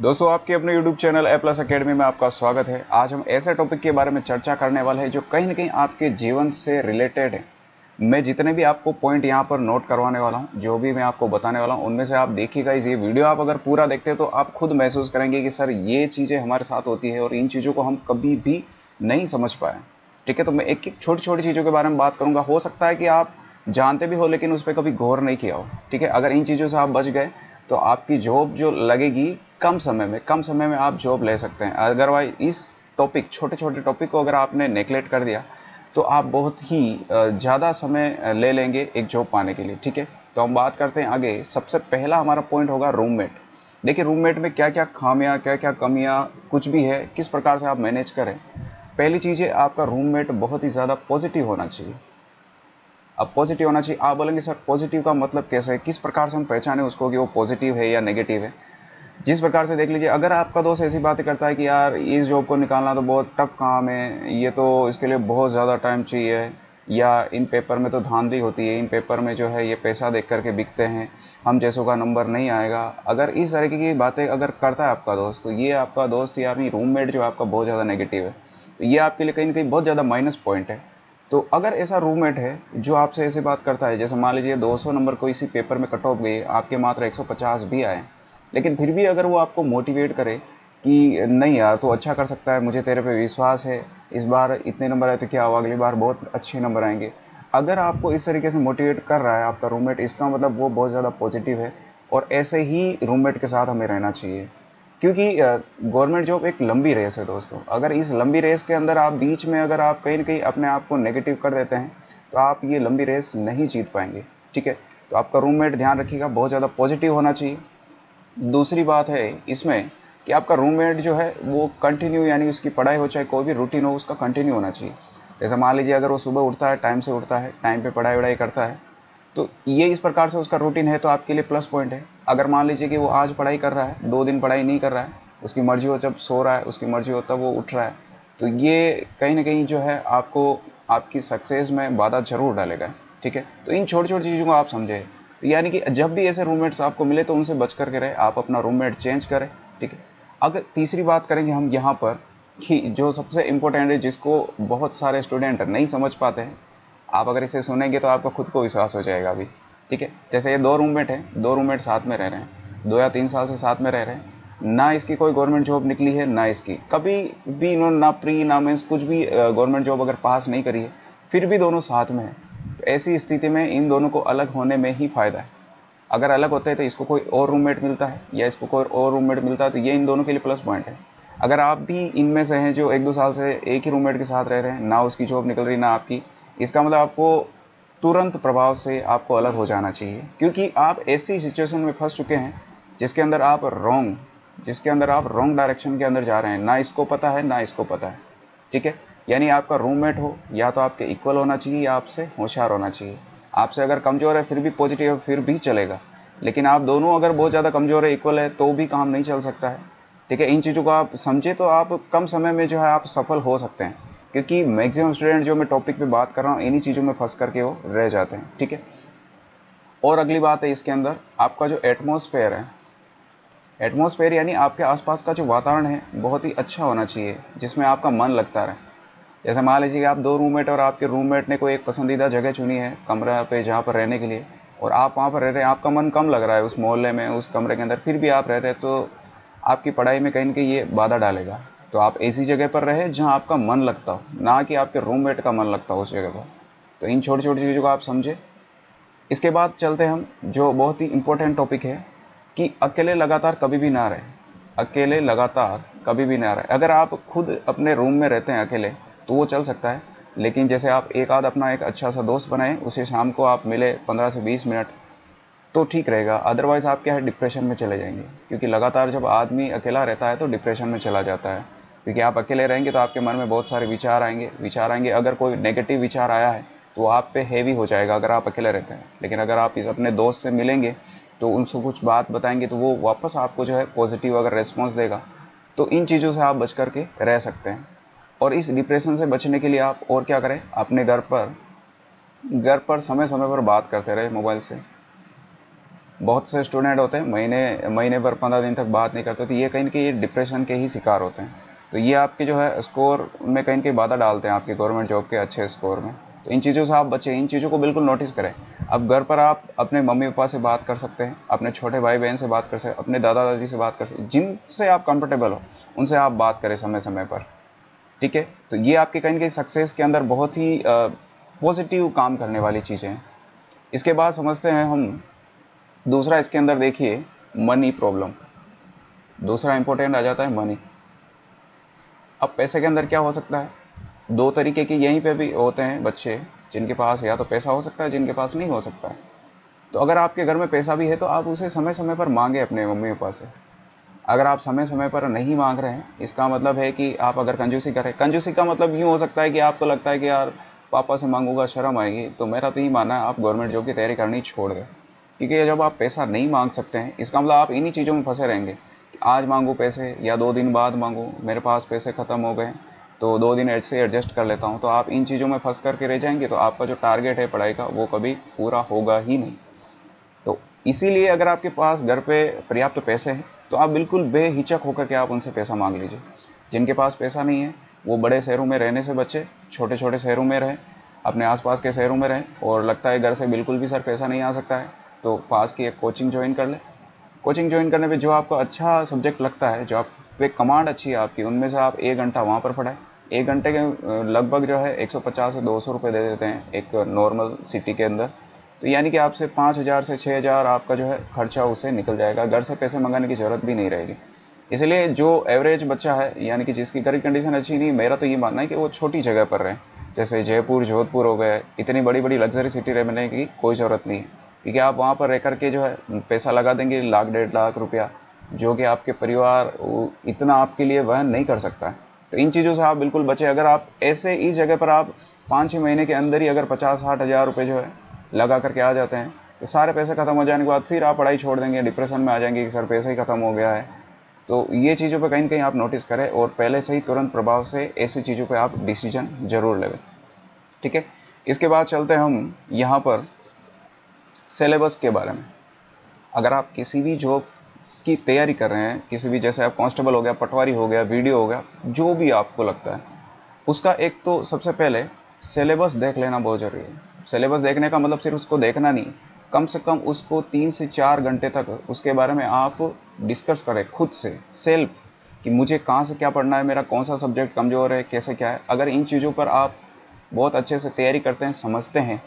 दोस्तों, आपके अपने YouTube चैनल ए प्लस अकेडमी में आपका स्वागत है। आज हम ऐसे टॉपिक के बारे में चर्चा करने वाले हैं जो कहीं ना कहीं आपके जीवन से रिलेटेड है। मैं जितने भी आपको पॉइंट यहाँ पर नोट करवाने वाला हूँ, जो भी मैं आपको बताने वाला हूँ, उनमें से आप देखिएगा ये वीडियो आप अगर पूरा देखते हैं तो आप खुद महसूस करेंगे कि सर ये चीज़ें हमारे साथ होती है और इन चीज़ों को हम कभी भी नहीं समझ पाए। ठीक है, तो मैं एक एक छोटी छोटी चीज़ों के बारे में बात करूँगा। हो सकता है कि आप जानते भी हो लेकिन उस पर कभी गौर नहीं किया हो। ठीक है, अगर इन चीज़ों से आप बच गए तो आपकी जॉब जो लगेगी कम समय में आप जॉब ले सकते हैं। अदरवाइज इस टॉपिक छोटे छोटे टॉपिक को अगर आपने नेगलेक्ट कर दिया तो आप बहुत ही ज़्यादा समय ले लेंगे एक जॉब पाने के लिए। ठीक है, तो हम बात करते हैं आगे। सबसे पहला हमारा पॉइंट होगा रूममेट। देखिए, रूममेट में क्या क्या खामियां, क्या क्या कमियां, कुछ भी है, किस प्रकार से आप मैनेज करें। पहली चीज़ है, आपका रूममेट बहुत ही ज़्यादा पॉजिटिव होना चाहिए। अब पॉजिटिव होना चाहिए, आप बोलेंगे सर पॉजिटिव का मतलब कैसे है, किस प्रकार से हम पहचाने उसको कि वो पॉजिटिव है या नेगेटिव है। जिस प्रकार से देख लीजिए, अगर आपका दोस्त ऐसी बातें करता है कि यार इस जॉब को निकालना तो बहुत टफ काम है, ये तो इसके लिए बहुत ज़्यादा टाइम चाहिए, या इन पेपर में तो धांधली होती है, इन पेपर में जो है ये पैसा देख करके बिकते हैं, हम जैसों का नंबर नहीं आएगा, अगर इस तरीके की बातें अगर करता है आपका दोस्त, तो ये आपका दोस्त यानी रूममेट जो आपका बहुत ज़्यादा नेगेटिव है। तो ये आपके लिए कहीं ना कहीं बहुत ज़्यादा माइनस पॉइंट है। तो अगर ऐसा रूममेट है जो आपसे ऐसी बात करता है, जैसे मान लीजिए 200 नंबर कोई सी पेपर में कट ऑफ गई, आपके मात्र 150 भी आए, लेकिन फिर भी अगर वो आपको मोटिवेट करे कि नहीं यार तो अच्छा कर सकता है, मुझे तेरे पे विश्वास है, इस बार इतने नंबर आए तो क्या हुआ, अगली बार बहुत अच्छे नंबर आएंगे। अगर आपको इस तरीके से मोटिवेट कर रहा है आपका रूममेट, इसका मतलब वो बहुत ज़्यादा पॉजिटिव है। और ऐसे ही रूममेट के साथ हमें रहना चाहिए, क्योंकि गवर्नमेंट जॉब एक लंबी रेस है दोस्तों। अगर इस लंबी रेस के अंदर आप बीच में अगर आप कहीं ना कहीं अपने आप को नेगेटिव कर देते हैं तो आप ये लंबी रेस नहीं जीत पाएंगे। ठीक है, तो आपका रूममेट ध्यान रखिएगा बहुत ज़्यादा पॉजिटिव होना चाहिए। दूसरी बात है इसमें कि आपका रूममेट जो है वो कंटिन्यू, यानी उसकी पढ़ाई हो चाहे कोई भी रूटीन हो, उसका कंटिन्यू होना चाहिए। जैसे मान लीजिए अगर वो सुबह उठता है, टाइम से उठता है, टाइम पे पढ़ाई वढ़ाई करता है, तो ये इस प्रकार से उसका रूटीन है तो आपके लिए प्लस पॉइंट है। अगर मान लीजिए कि वो आज पढ़ाई कर रहा है, 2 दिन पढ़ाई नहीं कर रहा है, उसकी मर्जी हो जब सो रहा है, उसकी मर्जी हो तब वो उठ रहा है, तो ये कहीं ना कहीं जो है आपको आपकी सक्सेस में बाधा जरूर डालेगा। ठीक है, तो इन छोटी छोटी चीज़ों को आप समझे। तो यानी कि जब भी ऐसे रूममेट्स आपको मिले तो उनसे बच करके रहे, आप अपना रूममेट चेंज करें। ठीक है, अगर तीसरी बात करेंगे हम यहाँ पर कि जो सबसे इम्पोर्टेंट है, जिसको बहुत सारे स्टूडेंट नहीं समझ पाते हैं, आप अगर इसे सुनेंगे तो आपका खुद को विश्वास हो जाएगा अभी। ठीक है, जैसे ये 2 रूममेट हैं, 2 रूममेट साथ में रह रहे हैं, 2 या 3 साल से साथ में रह रहे हैं, ना इसकी कोई गवर्नमेंट जॉब निकली है, ना इसकी कभी भी इन्होंने ना प्री ना मेंस कुछ भी गवर्नमेंट जॉब अगर पास नहीं करी है, फिर भी दोनों साथ में हैं। तो ऐसी स्थिति में इन दोनों को अलग होने में ही फ़ायदा है। अगर अलग होते हैं तो इसको कोई और रूममेट मिलता है या इसको कोई और रूममेट मिलता है, तो ये इन दोनों के लिए प्लस पॉइंट है। अगर आप भी इनमें से हैं जो 1-2 साल से एक ही रूममेट के साथ रह रहे हैं, ना उसकी जॉब निकल रही ना आपकी, इसका मतलब आपको तुरंत प्रभाव से आपको अलग हो जाना चाहिए, क्योंकि आप ऐसी सिचुएशन में फंस चुके हैं जिसके अंदर आप रॉन्ग डायरेक्शन के अंदर जा रहे हैं, ना इसको पता है ना इसको पता है। ठीक है, यानी आपका रूममेट हो या तो आपके इक्वल होना चाहिए या आपसे होशियार होना चाहिए। आपसे अगर कमज़ोर है फिर भी पॉजिटिव है, फिर भी चलेगा, लेकिन आप दोनों अगर बहुत ज़्यादा कमज़ोर है, इक्वल है, तो भी काम नहीं चल सकता है। ठीक है, इन चीज़ों को आप समझे तो आप कम समय में जो है आप सफल हो सकते हैं, क्योंकि मैक्सिमम स्टूडेंट जो मैं टॉपिक पे बात कर रहा हूँ इन्हीं चीज़ों में फंस करके वो रह जाते हैं। ठीक है, और अगली बात है इसके अंदर आपका जो एटमॉस्फेयर है, एटमॉस्फेयर यानी आपके आसपास का जो वातावरण है बहुत ही अच्छा होना चाहिए, जिसमें आपका मन लगता रहे। जैसे मान लीजिए कि आप 2 रूममेट और आपके रूममेट ने कोई एक पसंदीदा जगह चुनी है कमरा पे जहाँ पर रहने के लिए, और आप वहाँ पर रह रहे हैं, आपका मन कम लग रहा है उस मोहल्ले में, उस कमरे के अंदर, फिर भी आप रह रहे हैं, तो आपकी पढ़ाई में कहीं ना कहीं ये बाधा डालेगा। तो आप ऐसी जगह पर रहे जहाँ आपका मन लगता हो, ना कि आपके रूममेट का मन लगता हो उस जगह पर। तो इन छोटी छोटी चीज़ों को आप समझे। इसके बाद चलते हम जो बहुत ही इंपॉर्टेंट टॉपिक है कि अकेले लगातार कभी भी ना रहे। अकेले लगातार कभी भी ना रहे। अगर आप खुद अपने रूम में रहते हैं अकेले तो वो चल सकता है, लेकिन जैसे आप एक आध अपना एक अच्छा सा दोस्त बनाएं, उसे शाम को आप मिले 15 से 20 मिनट, तो ठीक रहेगा। अदरवाइज़ आप क्या है, डिप्रेशन में चले जाएंगे, क्योंकि लगातार जब आदमी अकेला रहता है तो डिप्रेशन में चला जाता है। क्योंकि आप अकेले रहेंगे तो आपके मन में बहुत सारे विचार आएंगे। अगर कोई नेगेटिव विचार आया है तो वो आप पे हैवी हो जाएगा अगर आप अकेले रहते हैं। लेकिन अगर आप इस अपने दोस्त से मिलेंगे तो उनसे कुछ बात बताएंगे तो वो वापस आपको जो है पॉजिटिव अगर रेस्पॉन्स देगा, तो इन चीज़ों से आप बच करके रह सकते हैं। और इस डिप्रेशन से बचने के लिए आप और क्या करें, अपने घर पर समय समय पर बात करते रहे मोबाइल से। बहुत से स्टूडेंट होते हैं महीने महीने भर 15 दिन तक बात नहीं करते, तो ये कहीं ना कहीं डिप्रेशन के ही शिकार होते हैं। तो ये आपके जो है स्कोर में कहीं ना कहीं बाधा डालते हैं आपके गवर्नमेंट जॉब के अच्छे स्कोर में। तो इन चीज़ों से आप बचें, इन चीज़ों को बिल्कुल नोटिस करें। अब घर पर आप अपने मम्मी पापा से बात कर सकते हैं, अपने छोटे भाई बहन से बात कर सकते हैं, अपने दादा दादी से बात कर सकते हैं, जिनसे आप कंफर्टेबल हो उनसे आप बात करें समय समय पर। ठीक है, तो ये आपके कहीं ना कहीं सक्सेस के अंदर बहुत ही पॉजिटिव काम करने वाली चीज़ें हैं। इसके बाद समझते हैं हम दूसरा, इसके अंदर देखिए मनी प्रॉब्लम। दूसरा इंपॉर्टेंट आ जाता है मनी। अब पैसे के अंदर क्या हो सकता है, दो तरीके के यहीं पे भी होते हैं बच्चे, जिनके पास या तो पैसा हो सकता है, जिनके पास नहीं हो सकता है। तो अगर आपके घर में पैसा भी है तो आप उसे समय समय पर मांगे अपने मम्मी पापा से। अगर आप समय समय पर नहीं मांग रहे हैं, इसका मतलब है कि आप अगर कंजूसी करें, कंजूसी का मतलब यूँ हो सकता है कि आपको लगता है कि यार पापा से मांगूंगा शर्म आएगी, तो मेरा तो ही मानना है आप गवर्नमेंट जॉब की तैयारी करनी छोड़ दें। क्योंकि जब आप पैसा नहीं मांग सकते हैं, इसका मतलब आप इन्हीं चीज़ों में फंसे रहेंगे कि आज मांगू पैसे या 2 दिन बाद मांगू, मेरे पास पैसे ख़त्म हो गए तो 2 दिन ऐसे एडजस्ट कर लेता हूँ। तो आप इन चीज़ों में फंस करके रह जाएंगे, तो आपका जो टारगेट है पढ़ाई का वो कभी पूरा होगा ही नहीं। तो इसीलिए अगर आपके पास घर पे पर्याप्त पैसे हैं तो आप बिल्कुल बेहिचक होकर के आप उनसे पैसा मांग लीजिए। जिनके पास पैसा नहीं है वो बड़े शहरों में रहने से बचे, छोटे छोटे शहरों में रहें, अपने आसपास के शहरों में रहें। और लगता है घर से बिल्कुल भी सर पैसा नहीं आ सकता है, तो पास की एक कोचिंग ज्वाइन कर ले। कोचिंग ज्वाइन करने पे जो आपको अच्छा सब्जेक्ट लगता है, जो आप पे कमांड अच्छी है आपकी, उनमें से आप 1 घंटा वहाँ पर पढ़ाएं। 1 घंटे के लगभग जो है 150 से 200 रुपये दे देते हैं एक नॉर्मल सिटी के अंदर। तो यानी कि आपसे 5,000 से 6,000 आपका जो है खर्चा उससे निकल जाएगा, घर से पैसे मंगाने की ज़रूरत भी नहीं रहेगी। इसलिए जो एवरेज बच्चा है, यानी कि जिसकी घर की कंडीशन अच्छी नहीं, मेरा तो ये मानना है कि वो छोटी जगह पर रहे, जैसे जयपुर जोधपुर हो गए। इतनी बड़ी बड़ी लग्जरी सिटी रहने की कोई ज़रूरत नहीं है, क्योंकि आप वहाँ पर रह करके जो है पैसा लगा देंगे 1 लाख 1.5 लाख रुपया, जो कि आपके परिवार इतना आपके लिए वहन नहीं कर सकता है। तो इन चीज़ों से आप बिल्कुल बचें। अगर आप ऐसे इस जगह पर आप 5-6 महीने के अंदर ही अगर 50-60 हज़ार रुपये जो है लगा करके आ जाते हैं, तो सारे पैसे ख़त्म हो जाने के बाद फिर आप पढ़ाई छोड़ देंगे, डिप्रेशन में आ जाएंगे कि सर पैसा ही ख़त्म हो गया है। तो ये चीज़ों पे कहीं न कहीं आप नोटिस करें और पहले से ही तुरंत प्रभाव से ऐसी चीज़ों पे आप डिसीजन ज़रूर लें। ठीक है, इसके बाद चलते हैं हम यहाँ पर सिलेबस के बारे में। अगर आप किसी भी जॉब की तैयारी कर रहे हैं, किसी भी, जैसे आप कांस्टेबल हो गया, पटवारी हो गया, वीडियो हो गया, जो भी आपको लगता है, उसका एक तो सबसे पहले सिलेबस देख लेना बहुत ज़रूरी है। सिलेबस देखने का मतलब सिर्फ उसको देखना नहीं, कम से कम उसको 3 से 4 घंटे तक उसके बारे में आप डिस्कस करें खुद से, सेल्फ, कि मुझे कहाँ से क्या पढ़ना है, मेरा कौन सा सब्जेक्ट कमज़ोर है, कैसे क्या है। अगर इन चीज़ों पर आप बहुत अच्छे से तैयारी करते हैं, समझते हैं,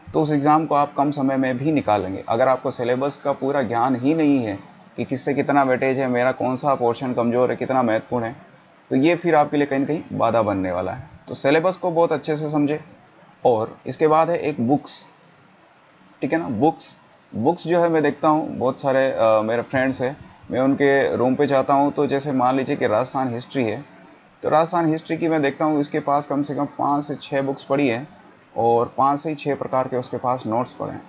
तो उस एग्ज़ाम को आप कम समय में भी निकालेंगे। अगर आपको सिलेबस का पूरा ज्ञान ही नहीं है कि किससे कितना वेटेज है, मेरा कौन सा पोर्शन कमज़ोर है, कितना महत्वपूर्ण है, तो ये फिर आपके लिए कहीं न कहीं बाधा बनने वाला है। तो सिलेबस को बहुत अच्छे से समझें। और इसके बाद है एक बुक्स, ठीक है ना, बुक्स। बुक्स जो है मैं देखता हूँ बहुत सारे मेरे फ्रेंड्स हैं, मैं उनके रूम पे जाता हूँ, तो जैसे मान लीजिए कि राजस्थान हिस्ट्री है, तो राजस्थान हिस्ट्री की मैं देखता हूँ इसके पास कम से कम 5 से 6 बुक्स पढ़ी है और 5 से 6 प्रकार के उसके पास नोट्स पढ़े हैं।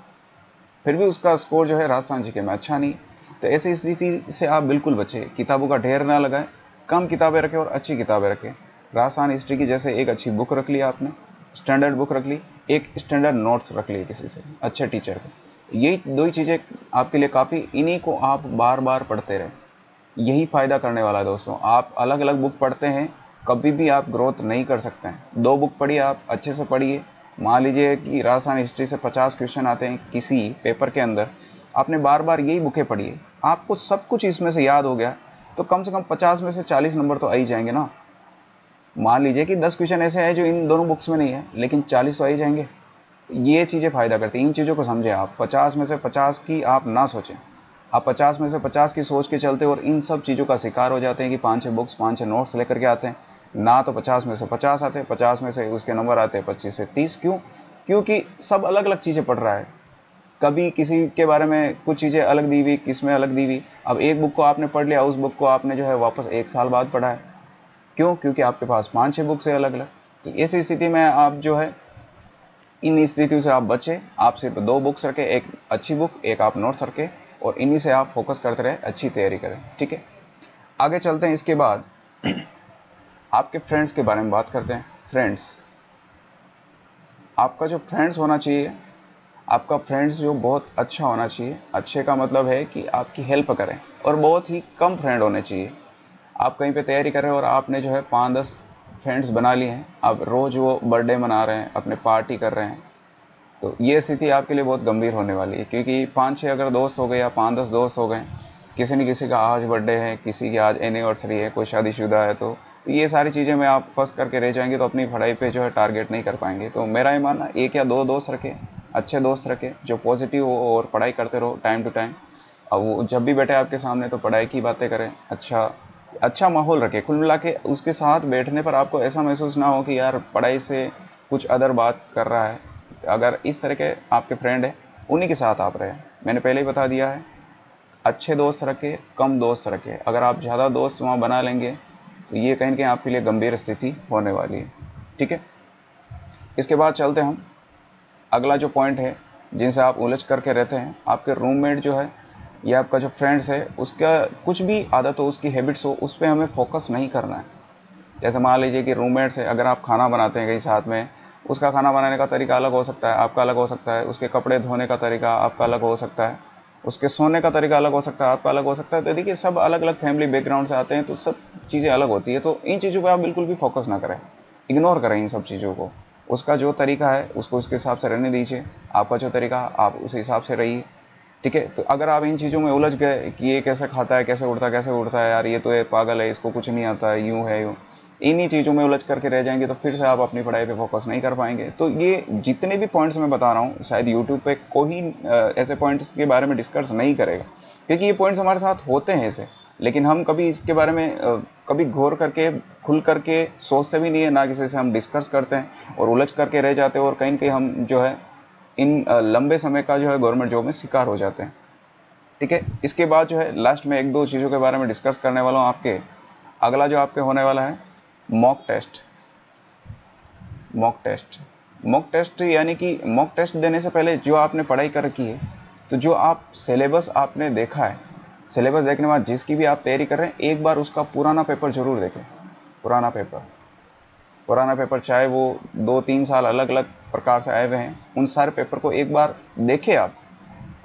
फिर भी उसका स्कोर जो है राजस्थान जी के में अच्छा नहीं। तो ऐसी स्थिति से आप बिल्कुल बचें, किताबों का ढेर ना लगाएं, कम किताबें रखें और अच्छी किताबें रखें। राजस्थान हिस्ट्री की जैसे एक अच्छी बुक रख ली आपने, स्टैंडर्ड बुक रख ली, एक स्टैंडर्ड नोट्स रख लिए किसी से अच्छे टीचर के। यही दो ही चीज़ें आपके लिए काफ़ी, इन्हीं को आप बार बार पढ़ते रहें, यही फ़ायदा करने वाला है दोस्तों। आप अलग अलग बुक पढ़ते हैं, कभी भी आप ग्रोथ नहीं कर सकते हैं। 2 बुक पढ़िए, आप अच्छे से पढ़िए। मान लीजिए कि राजस्थान हिस्ट्री से 50 क्वेश्चन आते हैं किसी पेपर के अंदर, आपने बार बार यही बुकें पढ़िए, आपको सब कुछ इसमें से याद हो गया, तो कम से कम 50 में से 40 नंबर तो आ ही जाएंगे ना। मान लीजिए कि 10 क्वेश्चन ऐसे हैं जो इन दोनों बुक्स में नहीं है, लेकिन 40 तो आ ही जाएंगे। तो ये चीज़ें फ़ायदा करती हैं, इन चीज़ों को समझें आप। 50 में से 50 की आप ना सोचें, आप 50 में से 50 की सोच के चलते और इन सब चीज़ों का शिकार हो जाते हैं कि 5-6 बुक्स 5-6 नोट्स लेकर के आते हैं ना, तो 50 में से 50 आते हैं, 50 में से उसके नंबर आते हैं 25 से 30। क्यों? क्योंकि सब अलग अलग चीज़ें पढ़ रहा है, कभी किसी के बारे में कुछ चीज़ें अलग दी हुई, किसमें अलग दी हुई। अब एक बुक को आपने पढ़ लिया, उस बुक को आपने जो है वापस 1 साल बाद पढ़ा है। क्यों? क्योंकि आपके पास 5-6 बुक्स है अलग अलग। तो ऐसी स्थिति में आप जो है, इन स्थितियों से आप बचें। आप सिर्फ 2 बुक्स रखें, एक अच्छी बुक, एक आप नोट्स रखें, और इन्हीं से आप फोकस करते रहें, अच्छी तैयारी करें। ठीक है, आगे चलते हैं। इसके बाद आपके फ्रेंड्स के बारे में बात करते हैं। फ्रेंड्स, आपका जो फ्रेंड्स होना चाहिए आपका फ्रेंड्स जो बहुत अच्छा होना चाहिए। अच्छे का मतलब है कि आपकी हेल्प करें, और बहुत ही कम फ्रेंड होने चाहिए। आप कहीं पे तैयारी कर रहे हो और आपने जो है 5-10 फ्रेंड्स बना लिए हैं, आप रोज़ वो बर्थडे मना रहे हैं, अपने पार्टी कर रहे हैं, तो ये स्थिति आपके लिए बहुत गंभीर होने वाली है। क्योंकि 5-6 अगर दोस्त हो गए या 5-10 दोस्त हो गए, किसी न किसी का आज बर्थडे है, किसी की आज एनिवर्सरी है, कोई शादीशुदा है, तो ये सारी चीज़ें में आप फंस करके रह जाएंगे, तो अपनी पढ़ाई पे जो है टारगेट नहीं कर पाएंगे। तो मेरा ये मानना, 1 या 2 दोस्त रखें, अच्छे दोस्त रखें जो पॉजिटिव हो, और पढ़ाई करते रहो टाइम टू टाइम। अब वो जब भी बैठे आपके सामने तो पढ़ाई की बातें करें, अच्छा अच्छा माहौल रखें। कुल मिला के उसके साथ बैठने पर आपको ऐसा महसूस ना हो कि यार पढ़ाई से कुछ अदर बात कर रहा है। अगर इस तरह के आपके फ्रेंड हैं, उन्हीं के साथ आप रहें। मैंने पहले ही बता दिया है, अच्छे दोस्त रखें, कम दोस्त रखें। अगर आप ज़्यादा दोस्त वहाँ बना लेंगे तो ये कहीं ना कहीं आपके लिए गंभीर स्थिति होने वाली है। ठीक है, इसके बाद चलते हम अगला जो पॉइंट है जिनसे आप उलझ करके रहते हैं। आपके रूममेट जो है या आपका जो फ्रेंड्स है, उसका कुछ भी आदत हो, उसकी हैबिट्स हो, उस पर हमें फोकस नहीं करना है। जैसे मान लीजिए कि रूममेट्स है, अगर आप खाना बनाते हैं कहीं साथ में, उसका खाना बनाने का तरीका अलग हो सकता है, आपका अलग हो सकता है। उसके कपड़े धोने का तरीका आपका अलग हो सकता है, उसके सोने का तरीका अलग हो सकता है, आपका अलग हो सकता है। तो देखिए, सब अलग अलग फैमिली बैकग्राउंड से आते हैं, तो सब चीज़ें अलग होती है। तो इन चीज़ों पर आप बिल्कुल भी फोकस ना करें, इग्नोर करें इन सब चीज़ों को। उसका जो तरीका है उसको उसके हिसाब से रहने दीजिए, आपका जो तरीका है आप उस हिसाब से रहिए। ठीक है, तो अगर आप इन चीज़ों में उलझ गए कि ये कैसे खाता है, कैसे उड़ता है, यार ये तो ये पागल है, इसको कुछ नहीं आता है, यूँ है यूँ, इन्हीं चीज़ों में उलझ करके रह जाएंगे, तो फिर से आप अपनी पढ़ाई पे फोकस नहीं कर पाएंगे। तो ये जितने भी पॉइंट्स मैं बता रहा हूँ, शायद यूट्यूब पे कोई ऐसे पॉइंट्स के बारे में डिस्कस नहीं करेगा, क्योंकि ये पॉइंट्स हमारे साथ होते हैं ऐसे, लेकिन हम कभी इसके बारे में कभी गौर करके खुल करके सोचते भी नहीं है, ना किसी से हम डिस्कस करते हैं, और उलझ करके रह जाते हैं, और कहीं ना कहीं हम जो है इन लंबे समय का जो है गवर्नमेंट जॉब में शिकार हो जाते हैं। ठीक है, इसके बाद जो है लास्ट में 1-2 चीज़ों के बारे में डिस्कस करने वाला हूँ आपके। अगला जो आपके होने वाला है मॉक टेस्ट। मॉक टेस्ट यानी कि मॉक टेस्ट देने से पहले जो आपने पढ़ाई कर रखी है, तो जो आप सिलेबस आपने देखा है, सिलेबस देखने के बाद जिसकी भी आप तैयारी कर रहे हैं, एक बार उसका पुराना पेपर जरूर देखें। पुराना पेपर चाहे वो 2-3 साल अलग अलग प्रकार से आए हुए हैं, उन सारे पेपर को एक बार देखें आप।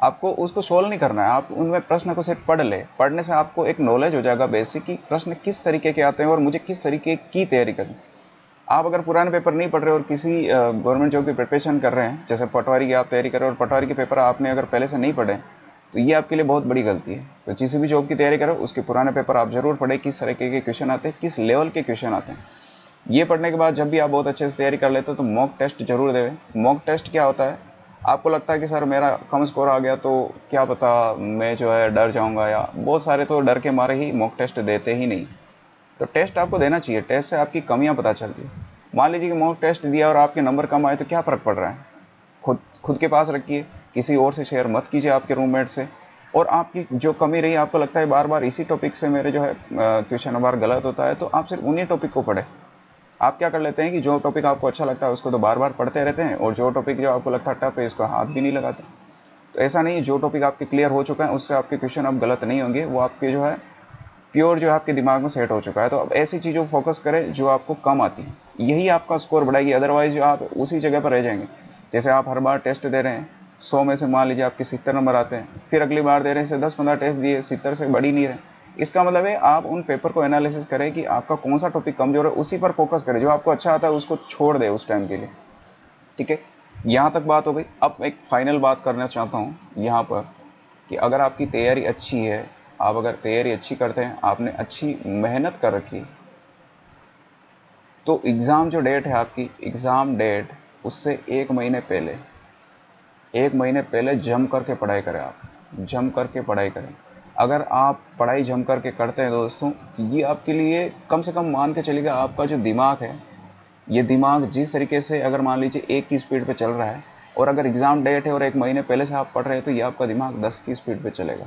आपको उसको सोल्व नहीं करना है, आप उनमें प्रश्न को सिर्फ पढ़ ले। पढ़ने से आपको एक नॉलेज हो जाएगा बेसिक कि प्रश्न किस तरीके के आते हैं और मुझे किस तरीके की तैयारी करनी। आप अगर पुराने पेपर नहीं पढ़ रहे और किसी गवर्नमेंट जॉब की प्रिपरेशन कर रहे हैं, जैसे पटवारी की आप तैयारी कर रहे हो और पटवारी के पेपर आपने अगर पहले से नहीं पढ़े, तो ये आपके लिए बहुत बड़ी गलती है। तो किसी भी जॉब की तैयारी करो, उसके पुराने पेपर आप जरूर पढ़ें, किस तरीके के क्वेश्चन आते हैं, किस लेवल के क्वेश्चन आते हैं। ये पढ़ने के बाद जब भी आप बहुत अच्छे से तैयारी कर लेते हो, तो मॉक टेस्ट जरूर देवें। मॉक टेस्ट क्या होता है, आपको लगता है कि सर मेरा कम स्कोर आ गया तो क्या पता मैं जो है डर जाऊंगा, या बहुत सारे तो डर के मारे ही मॉक टेस्ट देते ही नहीं। तो टेस्ट आपको देना चाहिए, टेस्ट से आपकी कमियां पता चलती है। मान लीजिए कि मॉक टेस्ट दिया और आपके नंबर कम आए, तो क्या फ़र्क पड़ रहा है, खुद के पास रखिए, किसी और से शेयर मत कीजिए, आपके रूममेट से। और आपकी जो कमी रही, आपको लगता है बार बार इसी टॉपिक से मेरे जो है क्वेश्चन बार गलत होता है, तो आप सिर्फ उन्हीं टॉपिक को पढ़ें। आप क्या कर लेते हैं कि जो टॉपिक आपको अच्छा लगता है उसको तो बार बार पढ़ते रहते हैं, और जो टॉपिक जो आपको लगता है टफ है, इसको हाथ भी नहीं लगाते। तो ऐसा नहीं, जो टॉपिक आपके क्लियर हो चुका है उससे आपके क्वेश्चन अब गलत नहीं होंगे, वो आपके जो है प्योर जो है आपके दिमाग में सेट हो चुका है। तो अब ऐसी चीज़ों पर फोकस करें जो आपको कम आती है, यही आपका स्कोर बढ़ाएगी। अदरवाइज जो आप उसी जगह पर रह जाएंगे। जैसे आप हर बार टेस्ट दे रहे हैं, 100 में से मान लीजिए आपके 70 नंबर आते हैं, फिर अगली बार दे रहे हैं, 10-15 टेस्ट दिए, 70 से बढ़ ही नहीं रहे। इसका मतलब है आप उन पेपर को एनालिसिस करें कि आपका कौन सा टॉपिक कमजोर है, उसी पर फोकस करें। जो आपको अच्छा आता है उसको छोड़ दे उस टाइम के लिए। ठीक है, यहाँ तक बात हो गई। अब एक फाइनल बात करना चाहता हूँ यहाँ पर, कि अगर आपकी तैयारी अच्छी है, आप अगर तैयारी अच्छी करते हैं, आपने अच्छी मेहनत कर रखी, तो एग्ज़ाम जो डेट है आपकी, एग्ज़ाम डेट उससे 1 महीने पहले जम करके पढ़ाई करें। आप जम करके पढ़ाई करें। अगर आप पढ़ाई जम करके करते हैं दोस्तों, तो ये आपके लिए कम से कम मान के चलिएगा, आपका जो दिमाग है, ये दिमाग जिस तरीके से अगर मान लीजिए 1 की स्पीड पे चल रहा है, और अगर एग्ज़ाम डेट है और 1 महीने पहले से आप पढ़ रहे हैं, तो ये आपका दिमाग 10 की स्पीड पे चलेगा।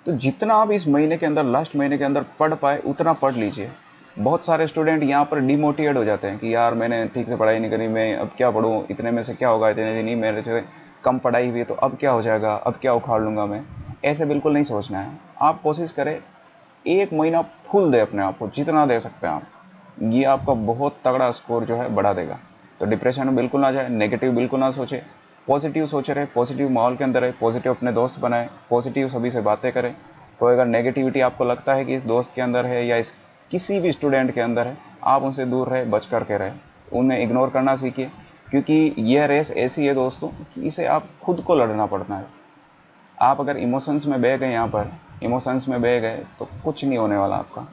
तो जितना आप इस महीने के अंदर, लास्ट महीने के अंदर पढ़ पाए, उतना पढ़ लीजिए। बहुत सारे स्टूडेंट यहाँ पर डिमोटिवेट हो जाते हैं कि यार मैंने ठीक से पढ़ाई नहीं करी, मैं अब क्या पढ़ूँ, इतने में से क्या होगा, इतने दिन ही मेरे से कम पढ़ाई हुई है, तो अब क्या हो जाएगा, अब क्या उखाड़ लूँगा मैं। ऐसे बिल्कुल नहीं सोचना है। आप कोशिश करें 1 महीना फुल दे अपने आप को, जितना दे सकते हैं आप। ये आपका बहुत तगड़ा स्कोर जो है बढ़ा देगा। तो डिप्रेशन में बिल्कुल ना जाए, नेगेटिव बिल्कुल ना सोचे, पॉजिटिव सोचे रहे, पॉजिटिव माहौल के अंदर रहे, पॉजिटिव अपने दोस्त बनाए, पॉजिटिव सभी से बातें करें। कोई अगर नेगेटिविटी आपको लगता है कि इस दोस्त के अंदर है या इस किसी भी स्टूडेंट के अंदर है, आप उनसे दूर रहे, बच करके रहे, उन्हें इग्नोर करना सीखिए। क्योंकि यह रेस ऐसी है दोस्तों कि इसे आप खुद को लड़ना पड़ता है। आप अगर इमोशंस में बह गए, यहाँ पर इमोशंस में बह गए तो कुछ नहीं होने वाला आपका।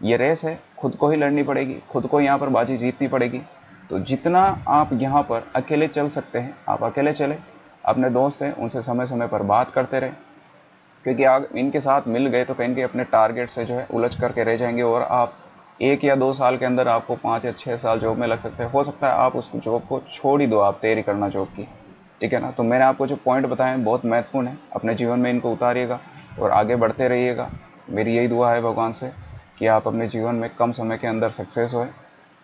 ये रेस है, खुद को ही लड़नी पड़ेगी, खुद को यहाँ पर बाजी जीतनी पड़ेगी। तो जितना आप यहाँ पर अकेले चल सकते हैं आप अकेले चले। अपने दोस्त हैं उनसे समय समय पर बात करते रहे, क्योंकि आप इनके साथ मिल गए तो कहीं ना कहीं अपने टारगेट से जो है उलझ करके रह जाएंगे, और आप 1 या 2 साल के अंदर आपको 5 या 6 साल जॉब में लग सकते हैं। हो सकता है आप उस जॉब को छोड़ ही दो, आप तैयारी करना जॉब की, ठीक है ना। तो मैंने आपको जो पॉइंट बताए हैं बहुत महत्वपूर्ण है, अपने जीवन में इनको उतारिएगा और आगे बढ़ते रहिएगा। मेरी यही दुआ है भगवान से कि आप अपने जीवन में कम समय के अंदर सक्सेस होए।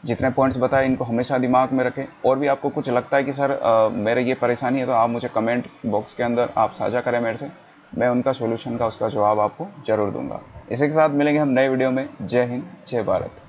जितने पॉइंट्स बताए इनको हमेशा दिमाग में रखें। और भी आपको कुछ लगता है कि सर मेरे ये परेशानी है, तो आप मुझे कमेंट बॉक्स के अंदर आप साझा करें मेरे से, मैं उनका सॉल्यूशन का उसका जवाब आपको ज़रूर दूंगा। इसी के साथ मिलेंगे हम नए वीडियो में। जय हिंद, जय भारत।